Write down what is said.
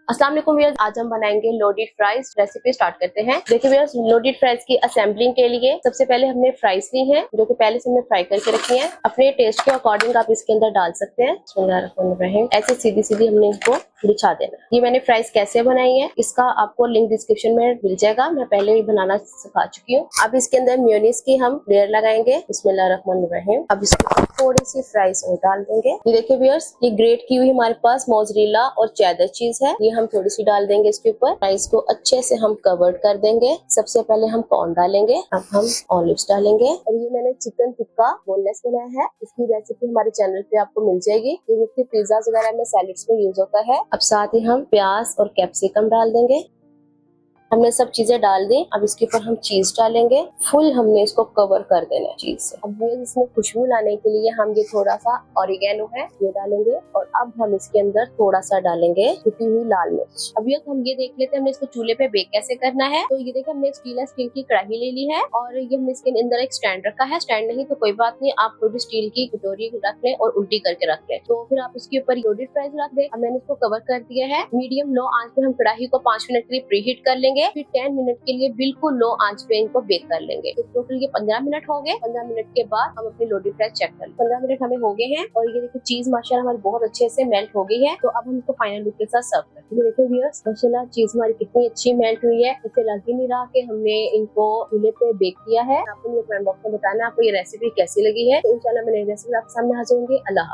अस्सलाम वालेकुम व्यूअर्स, आज हम बनाएंगे लोडेड फ्राइज। रेसिपी स्टार्ट करते हैं। देखिए व्यूअर्स, लोडेड फ्राइज की असेंबलिंग के लिए सबसे पहले हमने फ्राइज ली है जो कि पहले से हमने फ्राई करके रखी है। अपने टेस्ट के अकॉर्डिंग आप इसके अंदर डाल सकते हैं। बिस्मिल्लाहिर्रहमानिर्रहीम। ऐसे सीधी सीधी हमने इसको बिछा देना। ये मैंने फ्राइज कैसे बनाई है इसका आपको लिंक डिस्क्रिप्शन में मिल जाएगा। मैं पहले ही बनाना सिखा चुकी हूँ। अब इसके अंदर मेयोनीज की हम लेयर लगाएंगे। बिस्मिल्लाहिर्रहमानिर्रहीम। अब इसको थोड़ी सी फ्राइज और डाल देंगे। ये देखिए व्यूअर्स, ये ग्रेट की हुई हमारे पास मोज़रेला और चेडर चीज है। ये हम थोड़ी सी डाल देंगे इसके ऊपर। फ्राइज को अच्छे से हम कवर कर देंगे। सबसे पहले हम कॉर्न डालेंगे, अब हम ऑलिव्स डालेंगे। और ये मैंने चिकन टिक्का बोनलेस बनाया है। इसकी रेसिपी हमारे चैनल पे आपको मिल जाएगी। ये मुख्य पिज्जा वगैरह में, सैलेड्स में यूज होता है। अब साथ ही हम प्याज और कैप्सिकम डाल देंगे। हमने सब चीजें डाल दी। अब इसके ऊपर हम चीज डालेंगे। फुल हमने इसको कवर कर देना है चीज से। अब ये इसमें खुशबू लाने के लिए हम ये थोड़ा सा ऑरिगेनो है ये डालेंगे। और अब हम इसके अंदर थोड़ा सा डालेंगे कुटी हुई लाल मिर्च। अब ये हम ये देख लेते हैं हमने इसको चूल्हे पे बेक कैसे करना है। तो ये देखिए, हमने एक स्टील की कढ़ाई ले ली है और ये हमने इसके अंदर एक स्टैंड रखा है। स्टैंड नहीं तो कोई बात नहीं, आप कोई भी स्टील की कटोरी रख लें और उल्टी करके रख लें। तो फिर आप इसके ऊपर लोडेड फ्राइज रख दें। अब मैंने इसको कवर कर दिया है। मीडियम लो आंच पे हम कढ़ाई को 5 मिनट के लिए प्रीहीट कर लेंगे। फिर 10 मिनट के लिए बिल्कुल लो आंच पे इनको बेक कर लेंगे। तो टोटल ये 15 मिनट हो गए। 15 मिनट के बाद हम अपनी लोडेड फ्राइज चेक कर लें। 15 मिनट हमें हो गए हैं और ये देखिए चीज माशाल्लाह हमारी बहुत अच्छे से मेल्ट हो गई है। तो अब हम इसको फाइनल लुक के साथ सर्व करें। ये देखिए व्यूअर्स, माशाल्लाह चीज हमारी कितनी अच्छी मेल्ट हुई है। इससे लग ही नहीं रहा कि हमने इनको चूल्हे पे बेक किया है। आपको मुझे कमेंट बॉक्स में बताना आपको ये रेसिपी कैसी लगी है। तो इंशाल्लाह मैं नई रेसिपी आपके सामने हाजिर होंगी। अल्लाह।